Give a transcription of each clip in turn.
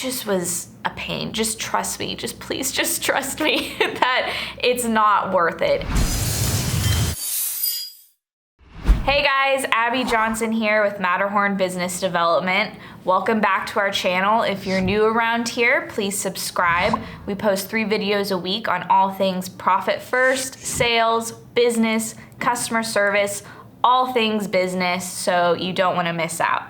just was a pain. Just trust me. Please trust me that it's not worth it. Hey guys, Abby Johnson here with Matterhorn Business Development. Welcome back to our channel. If you're new around here, please subscribe. We post 3 videos a week on all things profit first, sales, business, customer service, all things business, so you don't want to miss out.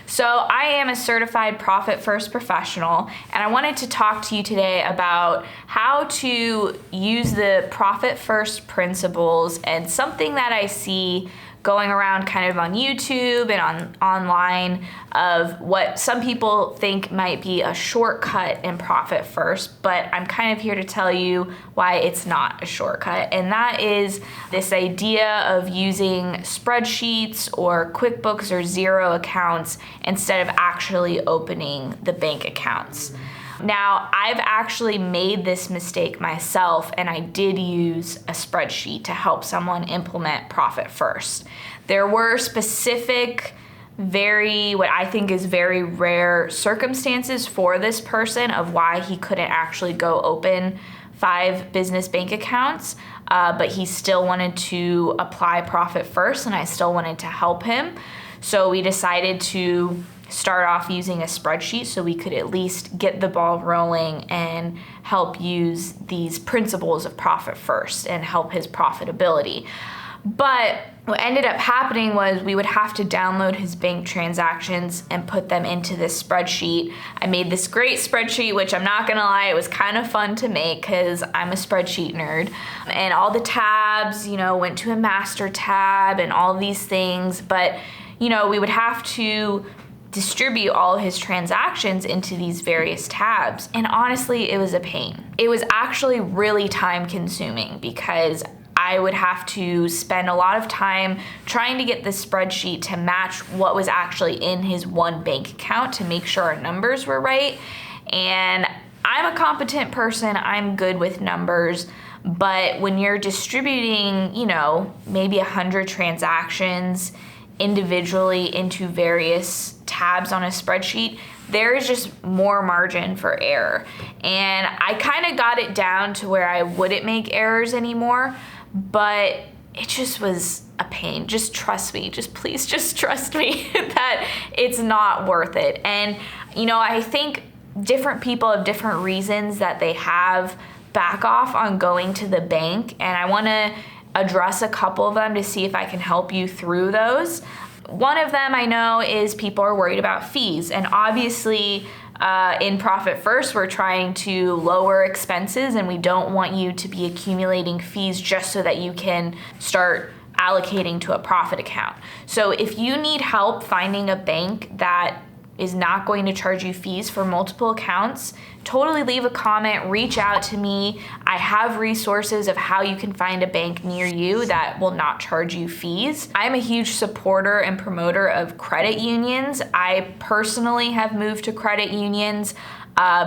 So I am a certified profit first professional, and I wanted to talk to you today about how to use the profit first principles and something that I see going around kind of on YouTube and online of what some people think might be a shortcut in profit first, but I'm kind of here to tell you why it's not a shortcut. And that is this idea of using spreadsheets or QuickBooks or Xero accounts instead of actually opening the bank accounts. Now, I've actually made this mistake myself, and I did use a spreadsheet to help someone implement Profit First. There were specific, what I think is very rare circumstances for this person of why he couldn't actually go open 5 business bank accounts, but he still wanted to apply Profit First, and I still wanted to help him. So we decided to start off using a spreadsheet so we could at least get the ball rolling and help use these principles of profit first and help his profitability. But what ended up happening was we would have to download his bank transactions and put them into this spreadsheet. I made this great spreadsheet, which I'm not gonna lie, it was kind of fun to make because I'm a spreadsheet nerd. And all the tabs, went to a master tab and all these things. But, we would have to distribute all his transactions into these various tabs. And honestly, it was a pain. It was actually really time consuming because I would have to spend a lot of time trying to get the spreadsheet to match what was actually in his one bank account to make sure our numbers were right. And I'm a competent person, I'm good with numbers, but when you're distributing, maybe 100 transactions individually into various tabs on a spreadsheet, there is just more margin for error. And I kind of got it down to where I wouldn't make errors anymore, but it just was a pain. Just trust me. Please trust me that it's not worth it. And, I think different people have different reasons that they have back off on going to the bank, and I want to address a couple of them to see if I can help you through those. One of them I know is people are worried about fees, and obviously in Profit First we're trying to lower expenses, and we don't want you to be accumulating fees just so that you can start allocating to a profit account. So if you need help finding a bank that is not going to charge you fees for multiple accounts, totally leave a comment, reach out to me. I have resources of how you can find a bank near you that will not charge you fees. I'm a huge supporter and promoter of credit unions. I personally have moved to credit unions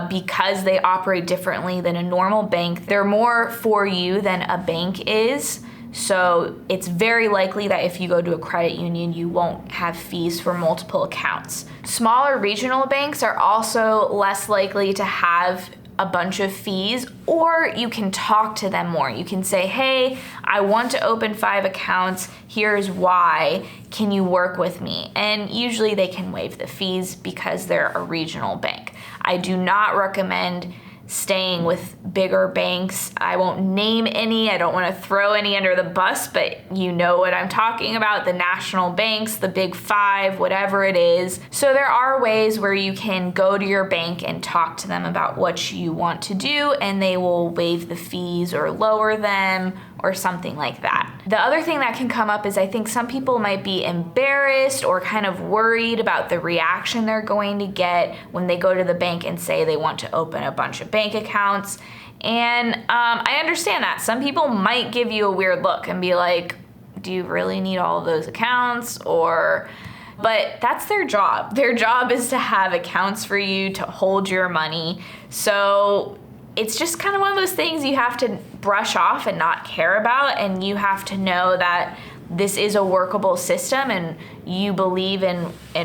because they operate differently than a normal bank. They're more for you than a bank is. So it's very likely that if you go to a credit union, you won't have fees for multiple accounts. Smaller regional banks are also less likely to have a bunch of fees, or you can talk to them more. You can say, hey, I want to open 5 accounts. Here's why. Can you work with me? And usually they can waive the fees because they're a regional bank. I do not recommend staying with bigger banks. I won't name any. I don't want to throw any under the bus, but you know what I'm talking about, the national banks, the big 5, whatever it is. So there are ways where you can go to your bank and talk to them about what you want to do, and they will waive the fees or lower them or something like that. The other thing that can come up is I think some people might be embarrassed or kind of worried about the reaction they're going to get when they go to the bank and say they want to open a bunch of bank accounts. And I understand that. Some people might give you a weird look and be like, do you really need all of those accounts? But that's their job. Their job is to have accounts for you, to hold your money. So it's just kind of one of those things you have to brush off and not care about, and you have to know that this is a workable system and you believe in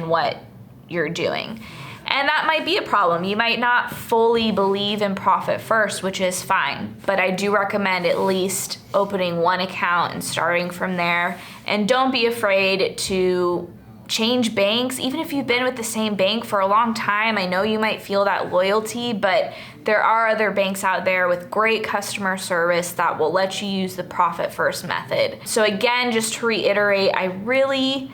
what you're doing. And that might be a problem. You might not fully believe in profit first, which is fine. But I do recommend at least opening one account and starting from there. And don't be afraid to change banks, even if you've been with the same bank for a long time. I know you might feel that loyalty, but there are other banks out there with great customer service that will let you use the profit first method. So again, just to reiterate, I really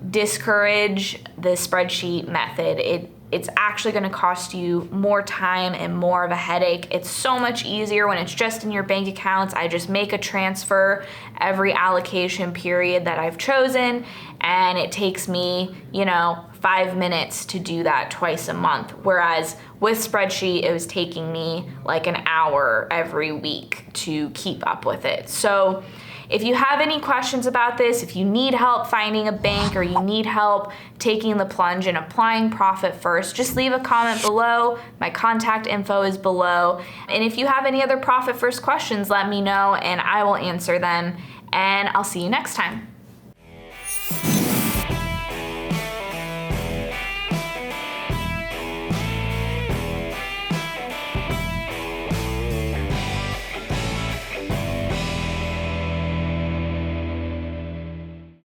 discourage the spreadsheet method. It's actually going to cost you more time and more of a headache. It's so much easier when it's just in your bank accounts. I just make a transfer every allocation period that I've chosen, and it takes me, 5 minutes to do that twice a month. Whereas with spreadsheet, it was taking me like an hour every week to keep up with it. So if you have any questions about this, if you need help finding a bank or you need help taking the plunge and applying profit first, just leave a comment below. My contact info is below. And if you have any other profit first questions, let me know and I will answer them. And I'll see you next time.